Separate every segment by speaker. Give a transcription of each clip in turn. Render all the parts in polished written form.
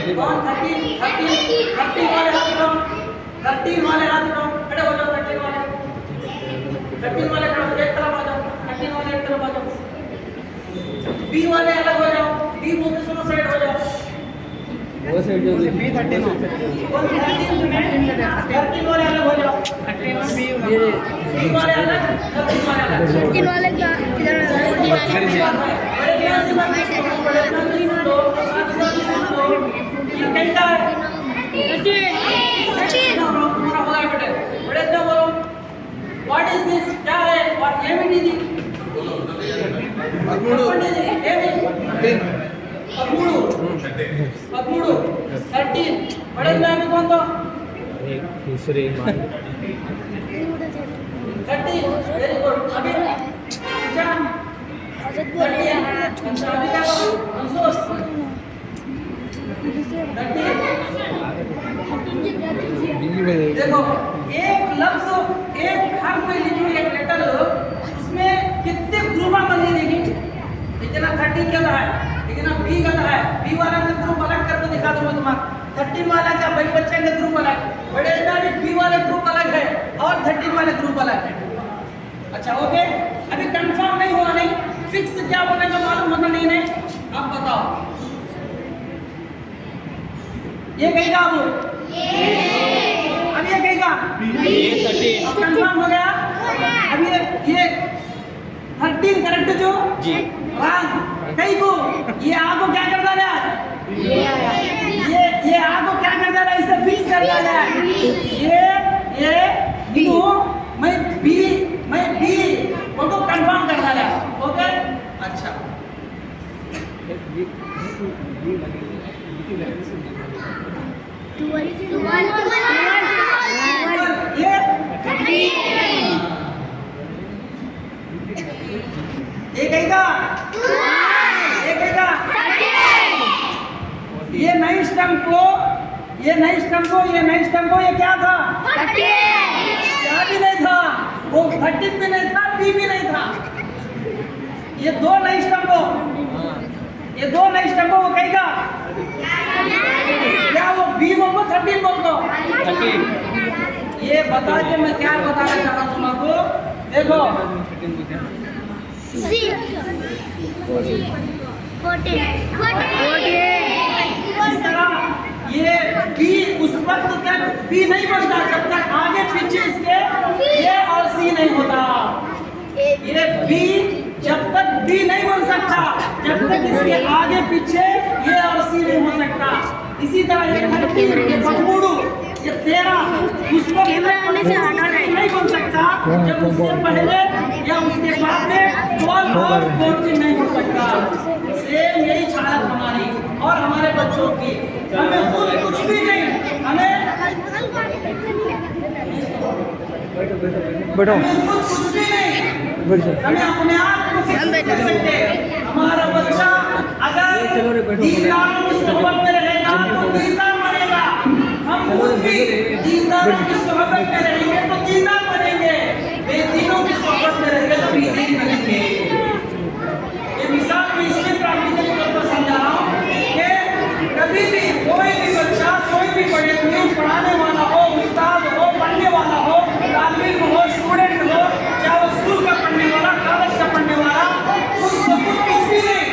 Speaker 1: कौन 13 वाले हाथ उठाओ, 13 वाले हाथ उठाओ, खड़े हो जाओ 13 वाले खड़े हो जाओ, एक तरफ आ जाओ, 13 वाले एक तरफ आ जाओ, बी वाले अलग हो जाओ, बी बोलते सुनो साइड हो जाओ,
Speaker 2: वो साइड जो
Speaker 1: बी 13 वाले अलग हो जाओ, 13 बी वाले अलग, 13 वाले अलग,
Speaker 3: 13 वाले क्या किधर है?
Speaker 1: बड़े ध्यान से बात करो, बड़े ध्यान से सुन लो, साथ सुन लो, ये कैसा है? पूरा होगा बेटे, बड़े ध्यान बोलो, व्हाट इज दिस? क्या है? व्हाट ఏమిటి ఇది? చెప్పండి ఇది ఏమి? 13 बड़े ध्यान में कौन तो?
Speaker 2: एक दूसरे
Speaker 1: 13 वेरी गुड अभी क्या?
Speaker 3: औसत बोल रहे हैं।
Speaker 1: अभी क्या करो? अंशोस 13 देखो एक लफ्ज एक हर में लिखी हुई एक लेटर उसमें कितने ग्रुप बने देखिए लेकिन 13 क्या है लेकिन बी का है बी वाला का ग्रुप अलग करके दिखा दूंगा तुम्हारा 13 वाला का भाई बच्चे का ग्रुप अलग बड़े दादी बी वाले ग्रुप अलग है और 13 वाले ग्रुप अलग है अच्छा ओके अभी कंफर्म नहीं हुआ नहीं फिक्स क्या बनेगा मालूम होता नहीं नहीं आप बताओ ये कहेगा अब ये कहेगा अब कंफर्म हो गया अब ये 13 करेक्ट जो
Speaker 2: जी
Speaker 1: रंग कहीं को ये आ को क्या कर डाला ये आ को क्या कर डाला इसे फिक्स कर डाला ये बिंदु मैं बी वो तो कंफर्म कर डाला ओके अच्छा ये कहेगा ये नई स्टम्प को ये क्या था क्या भी नहीं था वो 13 भी नहीं था बी भी नहीं था ये दो नई स्टम्प को वो कहेगा क्या वो बी बोल को 13 बोल को ये बता के मैं क्या बताना चाह रहा हूँ तुमको देखो इस तरह ये बी उस वक्त तक बी नहीं बनता जब तक आगे पीछे इसके ये और सी नहीं होता ये बी जब तक बी नहीं बन सकता जब तक इसके आगे पीछे ये और सी नहीं हो सकता इसी तरह ये 13 ये 13 ये 13 उस वक्त नहीं बन सकता जब उससे पहले या उसके बाद में 12 और 14 नहीं हो सकता सेम यही हालत हमारी और हमारे बच्चों की हमें खुद कुछ भी नहीं हमें
Speaker 2: बैठो
Speaker 1: कुछ भी नहीं हमें अपने आप को फिक्स कर सकते हमारा बच्चा अगर दीनदारों की सोहबत में रहेगा तो दीनदार बनेगा हम खुद भी दीनदारों की सोहबत में रहेंगे तो दीनदार बनेंगे बेदीनों की सोहबत में रहेंगे तो बेदीन बनेंगे ये मिसाल मैं इसलिए प्रैक्टिकल तौर पर समझा रहा हूँ कि कभी भी कोई भी बच्चा कोई भी पढ़ाने वाला हो उस्ताद हो पढ़ने वाला हो तालिब इल्म हो स्टूडेंट हो चाहे वो स्कूल का पढ़ने वाला कॉलेज का पढ़ने वाला उसको कुछ भी नहीं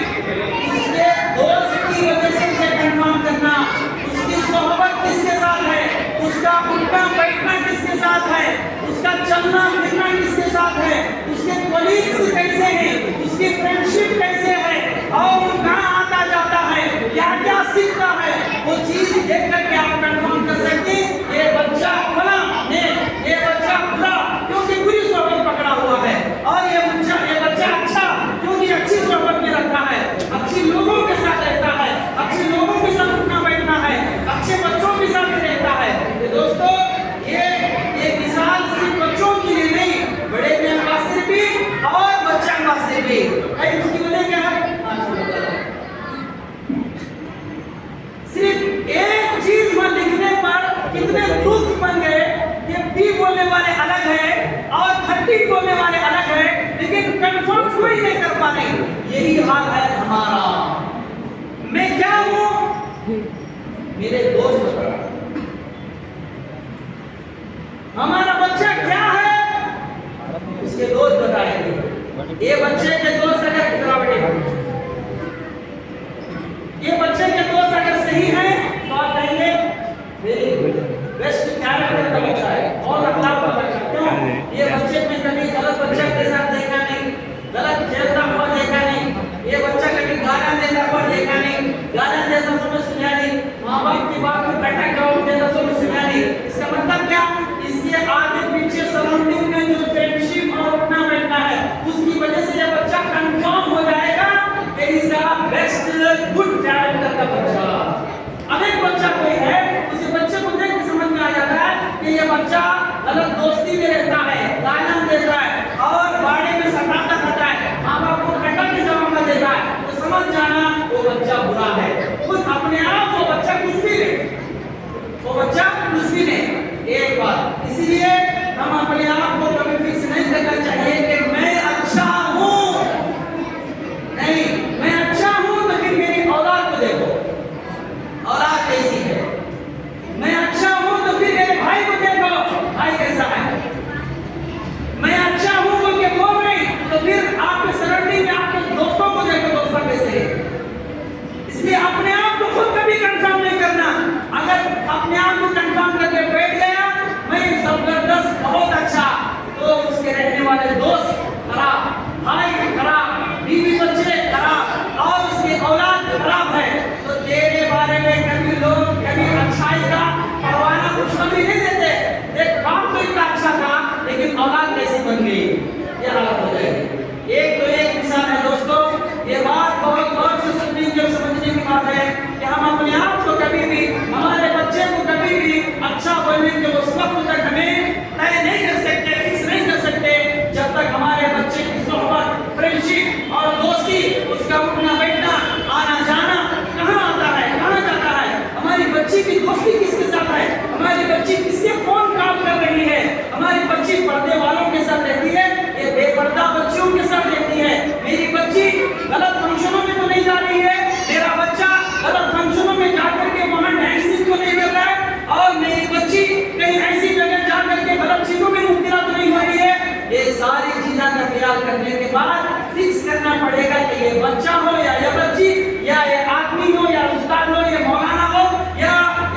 Speaker 1: बच्चा हो या ये बच्ची या ये आदमी हो या उस्ताद हो या मौलाना हो या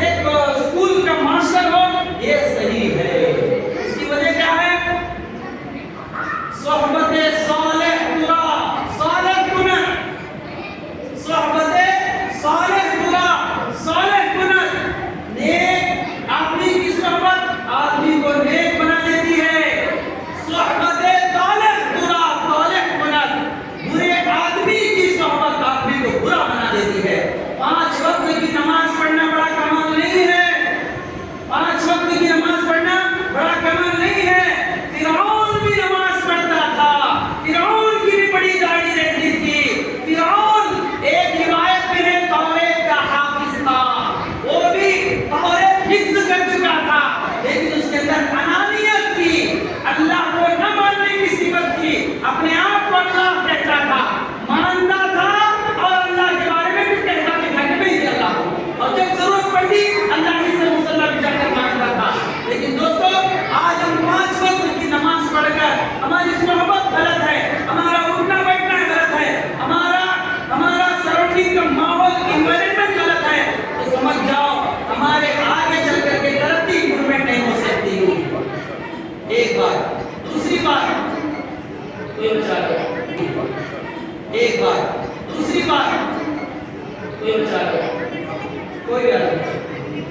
Speaker 1: एक स्कूल का मास्टर हो, ये सही है। इसकी वजह क्या है? सोहबते सालेह बुरा, सालेह गुना, सोहबते सालेह बुरा, सालेह गुना। नेक आदमी की सोहबत आदमी को नेक बना देती है। सोहबते तालेह बुरा, तालेह गुना, बुरे आदमी की सोहबत आदमी को बुरा बना देती है। 5 वक्त की नमाज पढ़ना बड़ा कमाल नहीं है। 5 वक्त की नमाज पढ़ना बड़ा कमाल नहीं है। फिरौन भी नमाज पढ़ता था, फिरौन की भी बड़ी दाढ़ी रहती थी। फिरौन एक रिवायत में है तौरेत का हाफिज था, वो भी तौरेत हिफ्ज कर चुका था, लेकिन उसके अंदर अनानियत थी, अल्लाह को न मानने की सिफत थी। अपने आप को अल्लाह कहता था, मानता था और अल्लाह के बारे में भी कहता कि मैं नहीं अल्लाह हूं, और जब जरूरत पड़ी अल्लाह ही से मुसल्ला भी जाकर मांगता था। लेकिन दोस्तों, आज हम 5 वक्त की नमाज पढ़कर हमारी सोहबत गलत है, हमारा उठना बैठना गलत है, हमारा सराउंडिंग का माहौल एनवायरनमेंट गलत है, तो समझ जाओ हमारे आगे चल करके तरक्की इंप्रूवमेंट नहीं हो सकती। एक बात। दूसरी बात, कोई विचार है? एक बात। दूसरी बात, कोई विचार है? कोई बात नहीं।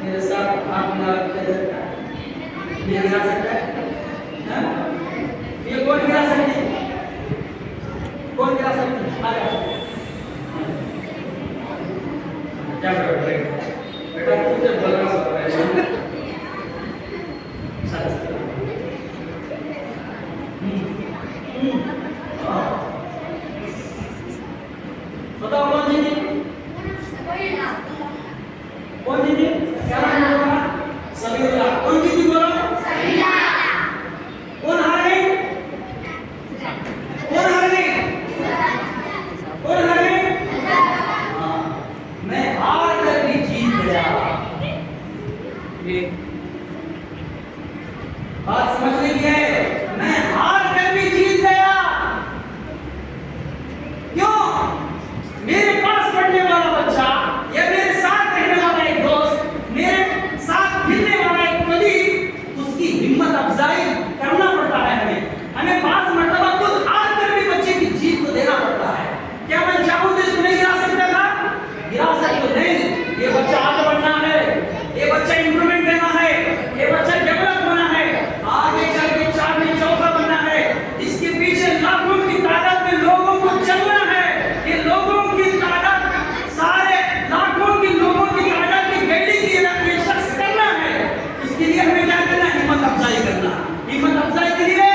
Speaker 1: मेरे साथ आप मिला सकता है, ये गिरा सकता है, हाँ? ये कौन गिरा सकती है? कौन गिरा सकती है? आ जाओ। क्या कर रहे हो बेटा? तू जब बोल रहा है बताओ कौन जीती? कौन जीती? क्या नाम होगा? सबीला। कौन जीती बोलो? सबीला। कौन हार गई? कौन हार गई? कौन हार गई? मैं हार कर भी जीत गया। बात समझने की है, मैं हार कर भी जीत गया। क्यों? मेरे पास पढ़ने वाला बच्चा या मेरे साथ रहने वाला एक दोस्त, मेरे साथ फिरने वाला एक कलीग, उसकी हिम्मत अफजाई करना पड़ता है हमें बात मर्तबा खुद हार कर भी बच्चे की जीत को देना पड़ता है। क्या मैं चाहूं तो इसको नहीं गिरा सकता था? गिरा सकते नहीं। ये बच्चा आगे बढ़ना है, ये बच्चा इंप्रूवमेंट देना है, ये बच्चा डेवलप होना है, आगे चल के 4 में चौथा बनना है। इसके पीछे लाखों की तादाद में लोगों को चलना है। ये लोगों की तादाद, सारे लाखों की लोगों की तादाद में गाइडिंग ये शख्स करना है। उसके लिए हमें क्या करना है? हिम्मत अफजाई करना। हिम्मत अफजाई के लिए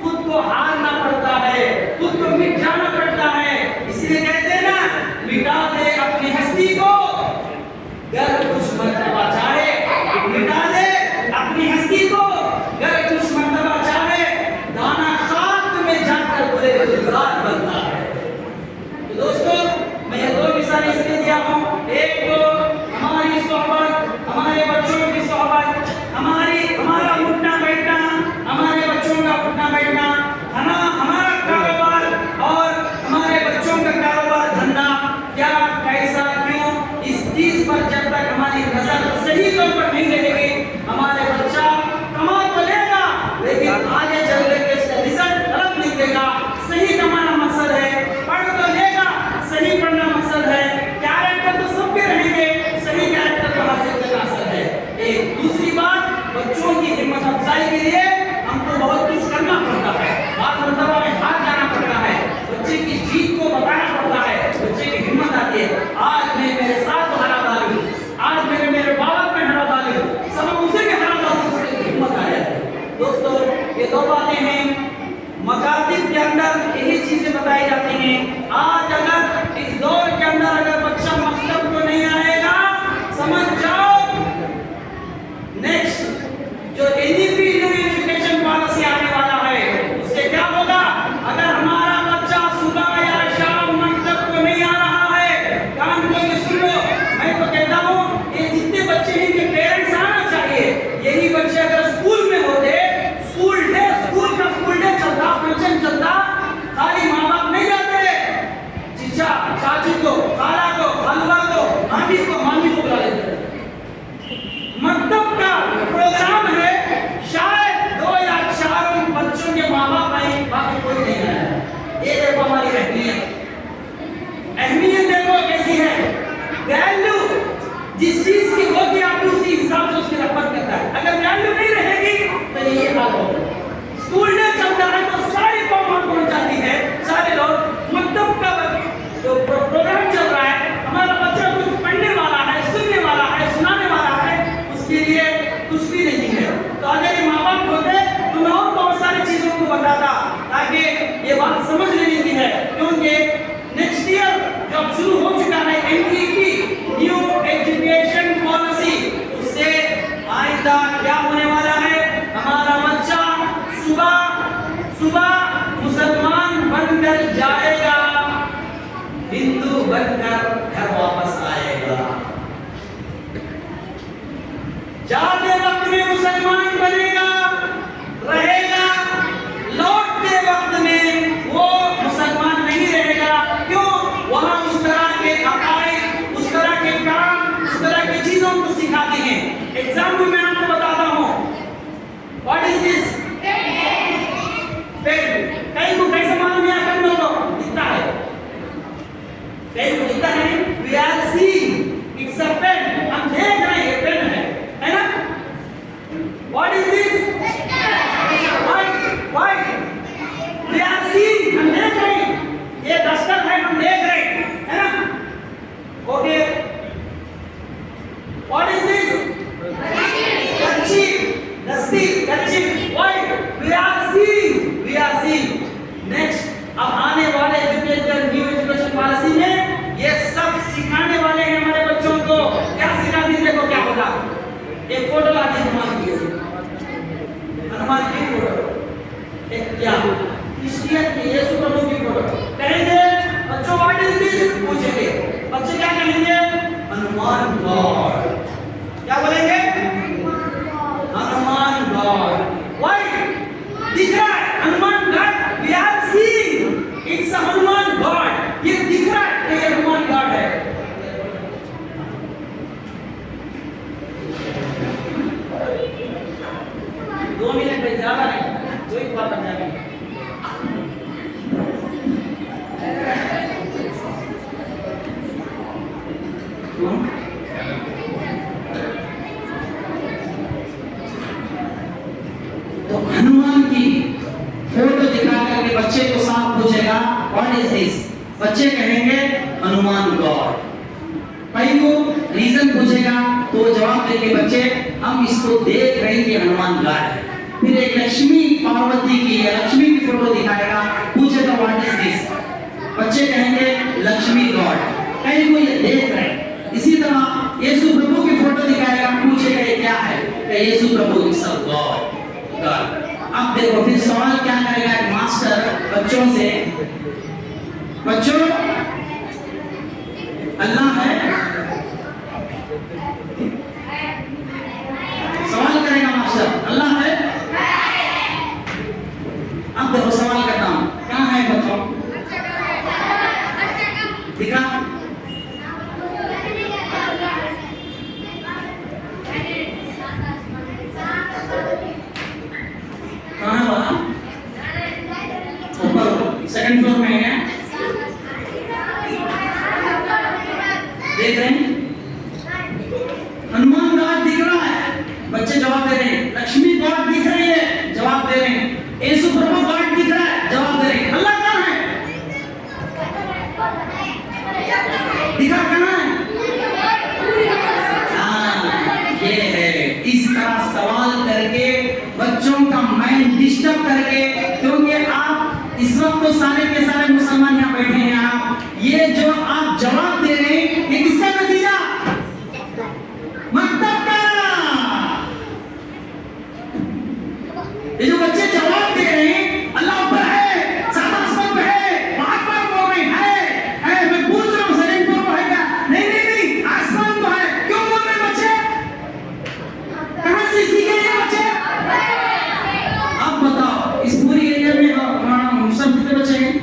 Speaker 1: खुद को हारना पड़ता है, खुद को मिट जाना पड़ता है। इसलिए कहते हैं ना, मिटा दे अपनी हस्ती को गर कुछ मर्तबा चाहे, मिटा दे अपनी हस्ती को गर कुछ मर्तबा चाहे, दाना खाक में जाकर बोले गुलजार बनता है। तो दोस्तों, मैं ये 2 मिसालें इसलिए दिया हूं। एक तो हमारी सोहबत, हमारे बच्चों की सोहबत, हमारा उठना बैठना, हमारे बच्चों का उठना बैठना, हमारा कारोबार और हमारे बच्चों का कारोबार धंधा क्या बनकर घर वापस आएगा। जाते वक्त में मुसलमान बनेगा, रहेगा, लौटते वक्त में वो मुसलमान नहीं रहेगा। क्यों? वहां उस तरह के अकायद, उस तरह के काम, उस तरह की चीजों को सिखाते हैं। एग्जाम्पल मैं आपको बताता हूँ। What is this? पेन। कहीं को कैसे मालूम है? पेन तो दिखता है, कहीं को दिखता है। We are seeing it's a pen. हम देख रहे हैं पेन है ना? What is this? White. We are seeing, हम देख रहे हैं। ये डस्टर है, हम देख रहे हैं, है ना? Okay. What is this? Kerchief, dusty, kerchief, white. We are seeing, we are seeing. Next, अब आने वाले एजुकेशन, न्यू एजुकेशन पॉलिसी में ये सब सिखाने वाले हैं हमारे बच्चों को। क्या सिखाते हैं? देखो क्या होगा। एक फोटो लाते हैं हनुमान की, हनुमान की फोटो, एक क्या क्रिश्चियन की यीशु प्रभु की फोटो। कहेंगे बच्चों व्हाट इज दिस? पूछेंगे बच्चे क्या कहेंगे? हनुमान गॉड। क्या बोलेंगे? हनुमान गॉड। व्हाइट दिख रहा है, Hanuman god. We are seeing it's a Hanuman god. ये दिख रहा है कि ये हनुमान गॉड है। 2 मिनट में ज्यादा नहीं, कोई बात नहीं। तो हनुमान की फोटो दिखा करके बच्चे को साफ पूछेगा व्हाट इज दिस? बच्चे कहेंगे हनुमान गॉड। कहीं को रीजन पूछेगा तो जवाब देंगे बच्चे हम इसको देख रहे हैं कि हनुमान गॉड है। फिर एक लक्ष्मी पार्वती की या लक्ष्मी की फोटो दिखाएगा, पूछेगा व्हाट इज दिस? बच्चे कहेंगे लक्ष्मी गॉड। कहीं को ये देख रहे हैं। इसी तरह यीशु प्रभु की फोटो दिखाएगा, पूछेगा ये क्या है? यीशु प्रभु इज अ गॉड। अब देखो फिर सवाल क्या करेगा एक मास्टर बच्चों से, बच्चों अल्लाह है? सवाल करेगा मास्टर, अल्लाह है? अब देखो सवाल करता हूं, कहां है बच्चों? दिखा? कहां वाला? ऊपर सेकंड फ्लोर में है। देख रहे हैं? हनुमान गॉड दिख रहा है, बच्चे जवाब दे रहे हैं। लक्ष्मी गॉड दिख रही है, जवाब दे रहे हैं। यीशु प्रभु गॉड दिख रहा है, जवाब दे रहे हैं। अल्लाह कहां है? दिखा कहां है? ये है। इस तरह सवाल करके बच्चों का माइंड डिस्टर्ब करके, क्योंकि आप इस वक्त तो सारे के सारे मुसलमान यहाँ बैठे हैं। आप ये जो आप जवाब दे रहे हैं ये किसका नतीजा? मतलब का। ये जो बच्चे जवाब दे रहे हैं अल्लाह ऊपर है, सात आसमान पे है, बार-बार बोल रहे हैं, मैं पूछ रहा हूँ सेकंड फ्लोर पे है क्या? नहीं आसमान तो है। क्यों बोल रहे बच्चे? कहां से सीखे ये बच्चे? अब बताओ इस पूरी एरिया में हम सब कितने बच्चे हैं?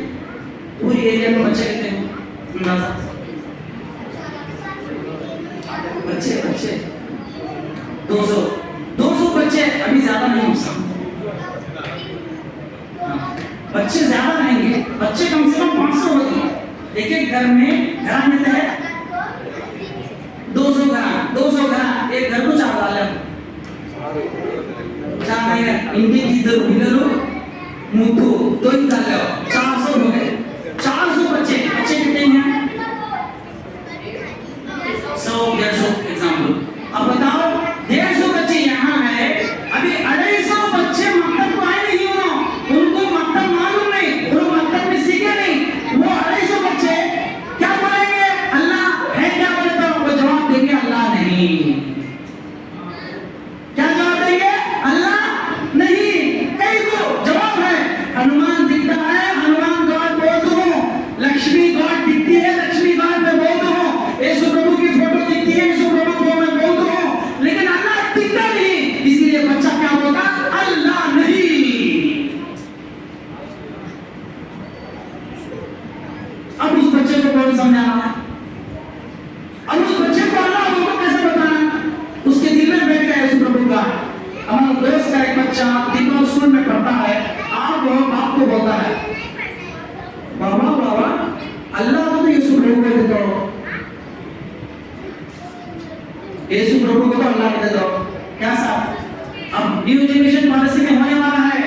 Speaker 1: पूरी एरिया में बच्चे कितने हैं? अंदाजा? बच्चे 200 बच्चे। अभी ज्यादा नहीं हो सकते, बच्चे ज्यादा रहेंगे। बच्चे कम से कम 500 होंगे एक एक घर में। घर में है 200 घर, एक घर को 4 डाले इंडी इधर बिलरो मुद्दू तो ही डाले 400 हो गए। 400 बच्चे कितने हैं? 100-150 एग्जाम्पल। अब बताओ 150 बच्चे यहाँ है, अभी 250 बच्चे मकतब को आए नहीं, उनको मकतब मालूम नहीं, वो मकतब में सीखे नहीं। वो 250 बच्चे क्या बोलेंगे? अल्लाह है क्या? बोले तो वो जवाब देंगे अल्लाह नहीं। क्या जवाब देंगे? अल्लाह नहीं। कई को जवाब है हनुमान दिखता है, हनुमान गॉड बोल दो। लक्ष्मी गॉड दिखती है, लक्ष्मी गॉड
Speaker 4: देता हूँ, यीशु प्रभु को तो अल्लाह ने देता हूँ। क्या साहब, अब न्यू एजुकेशन पॉलिसी में होने वाला है,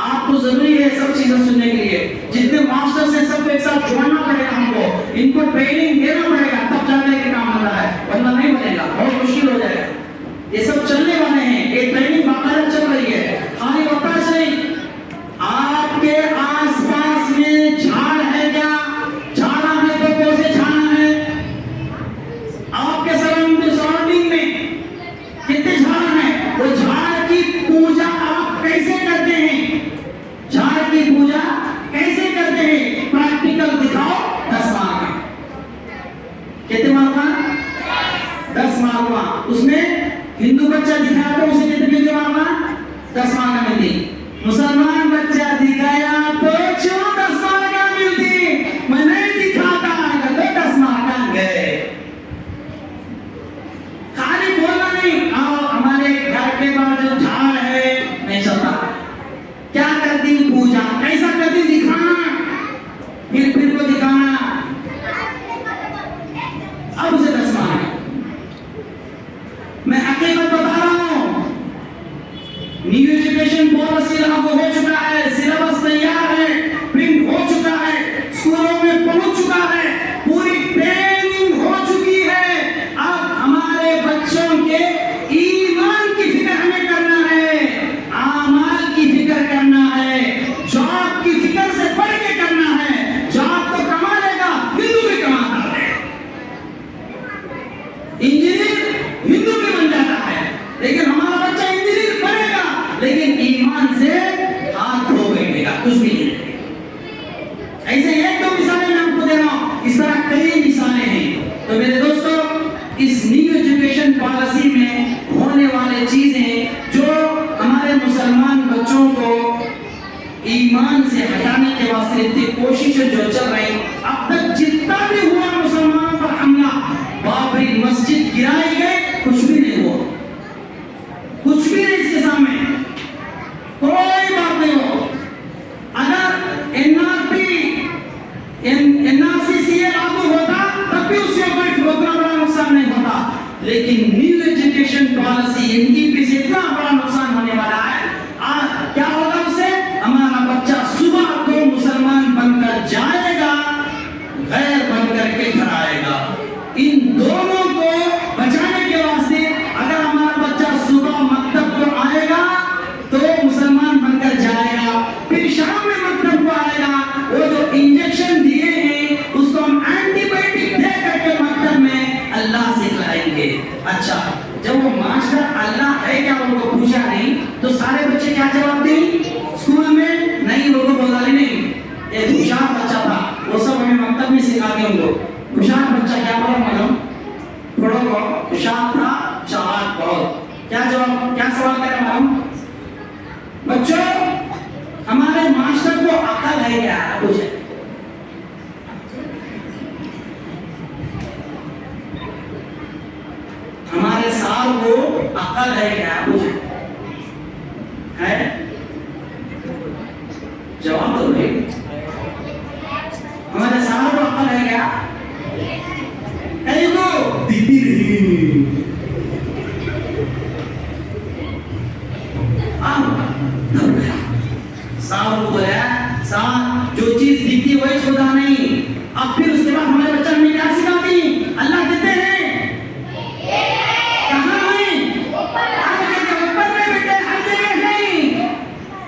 Speaker 4: आपको जरूरी है सब चीजें सुनने के लिए। जितने मास्टर्स हैं सबको एक साथ जोड़ना पड़ेगा, हमको इनको ट्रेनिंग देना पड़ेगा, तब जाने के काम होता है, वरना नहीं बनेगा, बहुत मुश्किल हो जाएगा। ये सब चलने वाले हैं, ये ट्रेनिंग बाकायदा चल रही है, खाली बताश नहीं। आपके आसपास में झाड़ है क्या? झाड़ा है तो कौन से झाड़ा है? आपके सराउंडिंग में कितने झाड़ हैं? वो झाड़ की पूजा आप कैसे करते हैं? झाड़ की पूजा कैसे करते हैं? प्रैक्टिकल दिखाओ। 10 मार्क का, कितने मार्क का? 10 मार्क का। उसमें हिंदू बच्चा दिखाया तो उसे कितने मार्क का? 10 मार्क का मिलती। मुसलमान बच्चा दिखाया तो 10 मार्क का मिलती। मैं नहीं दिखाता तो 10 मार्क का गए। खाली बोलना नहीं, आओ हमारे घर के बाहर जो झाड़ है नहीं चलता, क्या करती? पूजा कैसा करती? दिखाना, फिर को दिखाना, अब उसे 10 मार्क। मैं हकीकत बता रहा हूं, न्यू एजुकेशन पॉलिसी लागू हो चुका है, सिलेबस तैयार है, प्रिंट हो चुका है, स्कूलों में पहुंच चुका है, पूरी ट्रेनिंग हो चुकी है। अब हमारे बच्चों के ईमान की फिक्र हमें करना है, आमाल की फिक्र करना है, जॉब की फिक्र से बढ़ के करना है। जॉब तो कमा लेगा, हिंदू भी कमाता है, इंजीनियर हिंदू भी बन जाता है, लेकिन हमारा बच्चा इंजीनियर बनेगा लेकिन ईमान से हाथ धो बैठेगा, कुछ भी नहीं। ऐसे एक दो मिसालें मैं आपको दे रहा हूं, इस तरह कई मिसालें हैं। तो मेरे दोस्तों, इस न्यू एजुकेशन पॉलिसी में होने वाले चीजें जो हमारे मुसलमान बच्चों को ईमान से हटाने के वास्ते इतनी कोशिशें जो चल रही, अब तक जितना भी हुआ मुसलमानों पर हमला, बाबरी मस्जिद गिराई गए, कुछ भी नहीं हुआ, कुछ भी नहीं इसके सामने, कोई बात नहीं हो। अगर एनआरसी लागू होता तब भी उससे कोई उतना बड़ा नुकसान नहीं होता, लेकिन न्यू एजुकेशन पॉलिसी एनईपी से इतना बड़ा नुकसान होने वाला है। क्या होगा उससे? हमारा बच्चा सुबह को मुसलमान बनकर जाएगा, गैर बनकर के घर आएगा। इन दोनों को बचाने के वास्ते अगर हमारा बच्चा सुबह मकतब को आएगा तो मुसलमान बनकर जाएगा, फिर शाम में मकतब को आएगा, वो जो इंजेक्शन दिए हैं उसको हम एंटीबायोटिक दे करके मकतब में अल्लाह सिखलाएंगे। अच्छा, जब वो मास्टर अल्लाह है क्या उनको पूछा नहीं तो सारे बच्चे क्या जवाब दें? स्कूल में नहीं, वो तो बोला नहीं, ये होशियार बच्चा था, वो सब हमें मकतब में सिखाते हैं। उनको होशियार बच्चा क्या बोला मालूम? थोड़ा को होशियार था, चालाक बहुत। क्या जवाब, क्या सवाल करें मालूम? बच्चों, हमारे मास्टर को अकल है क्या? पूछे। हमारे सार को अकल है क्या? पूछे। है? जवाब दो भाई। हमारे सार को अकल है क्या? को दीदी नहीं। साहब बोला, साहब जो चीज दिखती वही खुदा नहीं। अब फिर उसके बाद हमारे बच्चा हमें क्या सिखाती? अल्लाह कहते हैं कहाँ है? ऊपर में बेटे, हर जगह नहीं।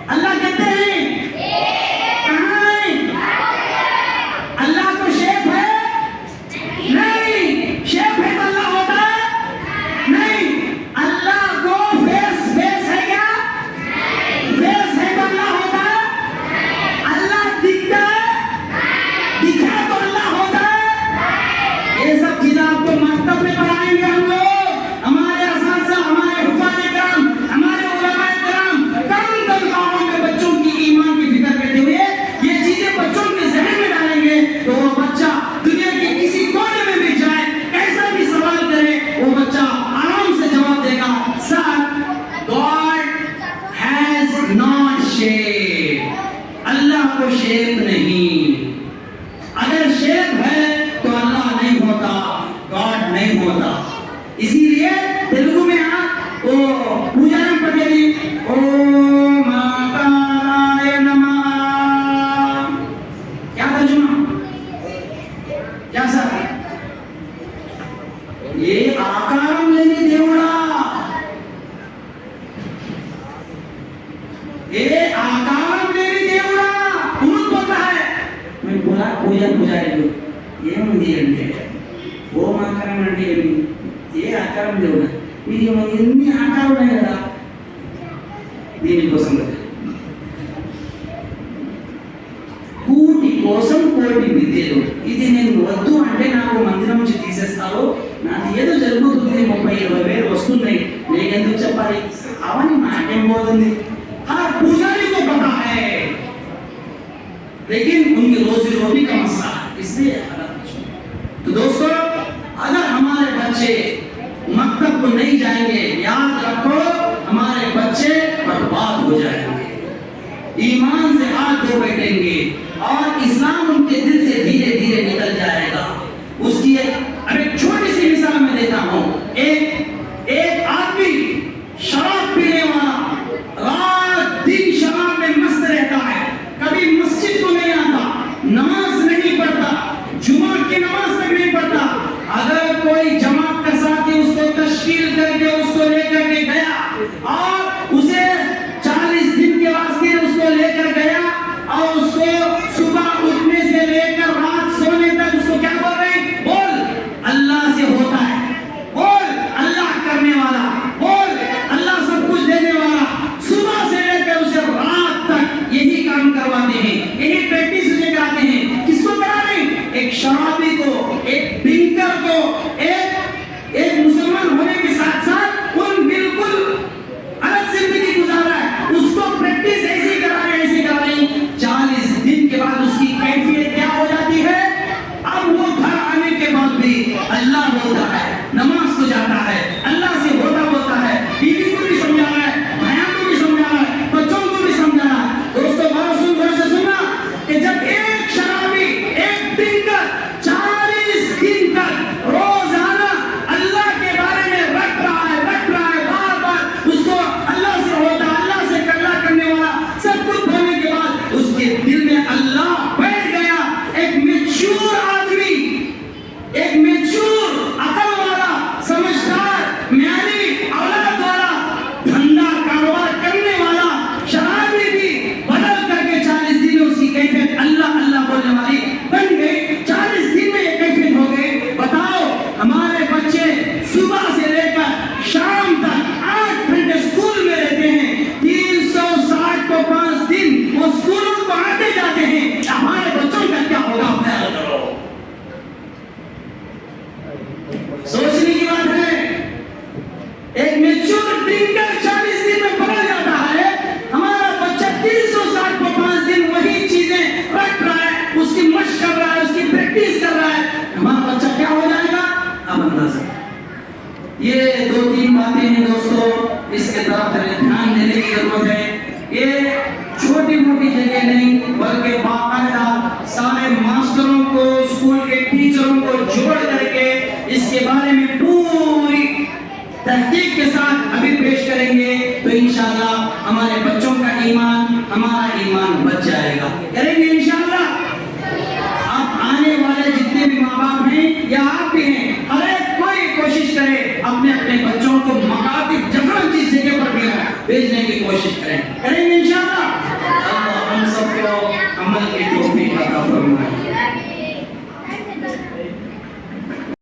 Speaker 4: अल्लाह कहते हैं कहाँ है? अल्लाह को शेप है? नहीं। शेप है तो अल्लाह होता है? नहीं। अल्लाह को फेस है क्या? फेस है तो अल्लाह होता है? అంటే ఓం ఆకారం అంటే ఏమి? ఏ ఆకారం దేవుడా? ఇది ఎన్ని ఆకారాలు ఉన్నాయి కదా, దీనికోసం కూటి కోసం కోటి విద్యలు. ఇది నేను వద్దు అంటే నాకు మందిరం నుంచి తీసేస్తారో, నాది ఏదో జరుగుతుంది, 30-20 వేలు వస్తున్నాయి, నేను ఎందుకు చెప్పాలి? అవన్నీ నాకేం పోతుంది? हर पुजारी को पता है, लेकिन उनकी रोजी रोटी का मसला है, इसलिए तो दोस्तों, अगर हमारे बच्चे मकतब को नहीं जाएंगे, याद रखो हमारे बच्चे बर्बाद हो जाएंगे, ईमान से हाथ धो बैठेंगे और इस्लाम उनके दिल से धीरे धीरे निकल जाएगा। उसकी अब एक छोटी सी मिसाल मैं देता हूँ। एक आदमी शराब पीने वाला रात दिन शराब में मस्त रहता है, कभी मस्जिद को नहीं आता, नमाज नहीं पढ़ता, जुमा की नमाज तक नहीं पढ़ता। अगर कोई जमात का साथी उसको तशकील करके उसको लेकर के गया और उसे 40 दिन के वास्ते उसको लेकर गया और उसको सुबह उठने से लेकर रात सोने तक उसको क्या बोल रहे हैं? बोल अल्लाह से होता है, बोल अल्लाह करने वाला, बोल अल्लाह सब कुछ देने वाला। सुबह से लेकर उसे रात तक यही काम करवाते हैं, यही प्रैक्टिस उसे कराते हैं। किसको करा रहे हैं? एक शराबी को, एक ड्रिंकर को, एक मुसलमान होने के साथ साथ उन बिल्कुल अलग जिंदगी गुजारा है, उसको प्रैक्टिस ऐसी करा रहे हैं, ऐसी करा रहे हैं। 40 दिन के बाद उसकी कैफियत क्या हो जाती है? अब वो घर आने के बाद भी अल्लाह बोलता है, नमाज को जाता है, अल्लाह से होता बोलता है, बीवी को भी समझा रहा है, भाइयों को भी समझा रहा है, बच्चों को भी समझा रहा है। दोस्तों बात सुनना कि जब एक शराबी, एक ड्रिंकर 40 दिन तक रोजाना अल्लाह के बारे में रट रहा है, बार बार उसको अल्लाह से होता, अल्लाह से कल्ला करने वाला सब कुछ होने के बाद उसके दिल में अल्लाह बैठ गया। एक मैच्योर आदमी, एक मैच्योर अकल वाला, समझदार, म्यारी औलाद वाला, धंधा कारोबार करने वाला शराबी भी बदल करके 40 दिन में उसकी कैफियत अल्लाह अल्लाह बोलने वाली बन गई। 40 दिन में ये कैफियत हो गई। बताओ हमारे बच्चे सुबह से लेकर शाम तक 8 घंटे स्कूल में रहते हैं, 360 को 5 दिन वो स्कूलों को आते जाते हैं। हमारे बच्चों का क्या होगा? ख्याल करो, सोचने की बात है। एक मैच्योर ड्रिंकर 40 दिन में बदल जाता है, हमारा बच्चा 360 को 5 दिन वही चीजें रट रहा है, उसकी मशक कर रहा है, उसकी प्रैक्टिस कर रहा है। हमारा बच्चा क्या हो जाएगा? अब अंदाजा। ये 2-3 बातें हैं दोस्तों, इसके तरफ ध्यान देने की जरूरत है। ये छोटी मोटी जगह नहीं, बल्कि बाकायदा सारे मास्टरों को, स्कूल के टीचरों को जोड़ करके इसके बारे में पूरी तहकीक के साथ अभी पेश करेंगे, तो इंशाअल्लाह हमारे बच्चों का ईमान, हमारा ईमान बच जाएगा। करेंगे इंशाअल्लाह। अब आने वाले जितने भी माँ बाप हैं या आप भी हैं, हर